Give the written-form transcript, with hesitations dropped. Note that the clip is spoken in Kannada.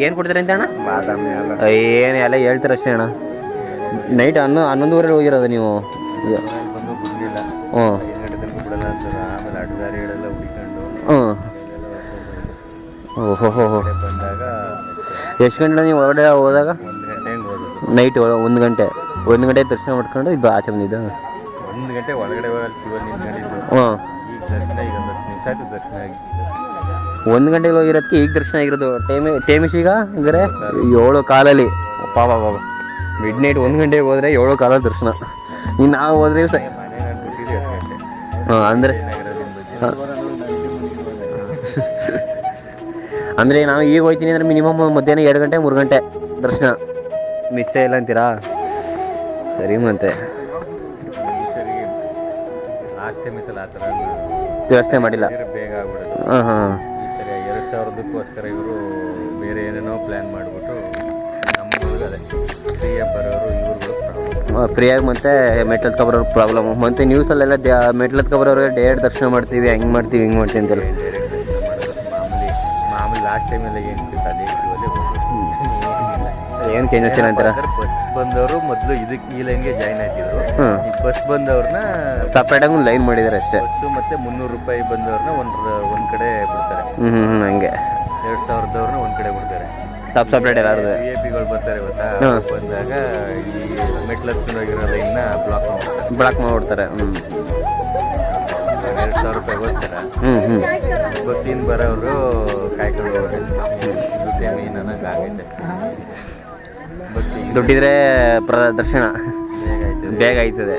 ಏನು ಕೊಡ್ತೀರಿ ಅಂತ ಅಣ್ಣ? ಬಾದಾಮಿ ಎಲ್ಲ ಏನು ಎಲ್ಲ ಹೇಳ್ತೀರ ಅಷ್ಟೇ ಅಣ್ಣ. ನೈಟ್ 11:30 ಹೋಗಿರೋದು ನೀವು? ಬಂದು ಬಿಡಲಿಲ್ಲ, ಹ್ಞೂ 5 ಗಂಟೆ ತನಕ ಬಿಡಲ್ಲ ಅಂತಾರೆ. ಆಮೇಲೆ ಅಡ್ಡದಾರಿಗಳೆಲ್ಲ ಹುಡುಕೊಂಡು ಹ್ಞೂ ಓಹೋ ಹೋ ಹೋ. ಬಂದಾಗ ಎಷ್ಟು ಗಂಟೆ ನೀವು ಒಳಗಡೆ ಹೋದಾಗ? 1 ಗಂಟೆ ಹಂಗೆ ಹೋಗೋದು. ನೈಟ್ 1 ಗಂಟೆ ದರ್ಶನ ಮಾಡ್ಕೊಂಡು ಇದು ಆಚೆ ಬಂದಿದ್ದು. 1 ಗಂಟೆ ಒಳಗಡೆ ಹೋಗಲ್ಲ, ಕ್ಯೂವಲ್ಲಿ ನಿಂತ್ಕೊಂಡಿದ್ದು. ಹ್ಞೂ ಈಗ ದರ್ಶನ, ಈಗ 10 ನಿಮಿಷ ಆಯ್ತು ದರ್ಶನ ಆಗಿ. 1 ಗಂಟೆಗೆ ಹೋಗಿರೋದಕ್ಕೆ ಈಗ ದರ್ಶನ ಆಗಿರೋದು. ಟೈಮಿಶ್ ಈಗ ಅಂದರೆ 7:15 ಬಾಬಾ ಮಿಡ್ ನೈಟ್ 1 ಗಂಟೆಗೆ ಹೋದರೆ 7:15 ದರ್ಶನ. ಇನ್ನು ನಾವು ಹೋದ್ರೆ ಮನೆ ನಾನು ಬಿಟ್ಟಿದ್ದೆ 10 ಗಂಟೆ. ಹಾಂ ಅಂದರೆ ಅಂದರೆ ನಾವು ಈಗ ಹೋಗ್ತೀನಿ ಅಂದರೆ ಮಿನಿಮಮ್ ಮಧ್ಯಾಹ್ನ 2 ಗಂಟೆ 3 ಗಂಟೆ ದರ್ಶನ ಮಿಸ್ಸೇ ಇಲ್ಲ ಅಂತೀರಾ? ಸರಿ ಮತ್ತೆ ಸರಿಗೆ ಲಾಸ್ಟ್ ಟೈಮ್ ಇತ್ತಲ್ಲ ಆ ಥರ ವ್ಯವಸ್ಥೆ ಮಾಡಿಲ್ಲ. ಬೇಗ ಆಗ್ಬಿಡೋದು. ಹಾಂ ಹಾಂ ಈ ಸರಿ 2000ಕ್ಕೂ ಇವರು ಬೇರೆ ಏನೇನೋ ಪ್ಲ್ಯಾನ್ ಮಾಡಿಬಿಟ್ಟು ನಮ್ಮಗಳಿಗೆ ಅದೇ ಫ್ರೀಯಾಗಿ ಬರೋರು ಇವ್ರುಗಳು ಫ್ರೀಯಾಗಿ ಮತ್ತೆ ಮೆಟ್ಲತ್ ಕಬರೋರು ಪ್ರಾಬ್ಲಮ್. ಮತ್ತು ನ್ಯೂಸಲ್ಲೆಲ್ಲ ಮೆಟ್ಲತ್ ಕಬರೋರಿಗೆ ಡೈರೆಕ್ಟ್ ದರ್ಶನ ಮಾಡ್ತೀವಿ, ಹಂಗೆ ಮಾಡ್ತೀವಿ ಹಿಂಗೆ ಮಾಡ್ತೀವಿ ಅಂತೆಲ್ಲ. ಡೈರೆಕ್ಟ್ ದರ್ಶನ ಮಾಡೋದು ಮಾಮೂಲಿ ಲಾಸ್ಟ್ ಟೈಮೆಲ್ಲ ಏನು ಸಿಗ್ತದೆ ಅದೇ ಇರುವುದೇ ಏನು ಚೇಂಜಸ್ ಇಲ್ಲ ಅಂತೀರಾ? ಬಸ್ ಬಂದವರು ಮೊದಲು ಇದಕ್ಕೆ ಈ ಲೈನ್ಗೆ ಜಾಯ್ನ್ ಆಗ್ತಿದ್ರು. ಈ ಬಸ್ ಬಂದವ್ರನ್ನ ಸಪ್ರೇಟಾಗಿ ಒಂದು ಲೈನ್ ಮಾಡಿದ್ದಾರೆ ಅಷ್ಟೇ. ಬಸ್ಸು ಮತ್ತು 300 ರೂಪಾಯಿ ಬಂದವ್ರನ್ನ ಒಂದು ಕಡೆ ಬಿಡ್ತಾರೆ. ಹಂಗೆ 2000ದವ್ರನ್ನ ಒಂದು ಕಡೆ ಬಿಡ್ತಾರೆ. ಸಪ್ರೇಟ್ ಎಲ್ಲಾರು VIP-ಗಳು ಬರ್ತಾರೆ ಗೊತ್ತಾ, ಬಂದಾಗ ಈ ಮೆಟ್ಲತ್ಕೊಂಡಿರೋ ಲೈನ್ನ ಬ್ಲಾಕ್ ಮಾಡ್ಬಿಡ್ತಾರೆ. 2000 ರೂಪಾಯಿಗೋಸ್ಕರ ಬಸ್ಸಿನ ಬರೋರು ಕಾಯ್ಕೊಂಡು ದುಡ್ಡೇ ಮೀನ್ ಅನ್ನೋಂಗೆ ಆಗೈತೆ. ದುಡ್ಡಿದ್ರೆ ದರ್ಶನ ಬೇಗ ಆಯ್ತದೆ.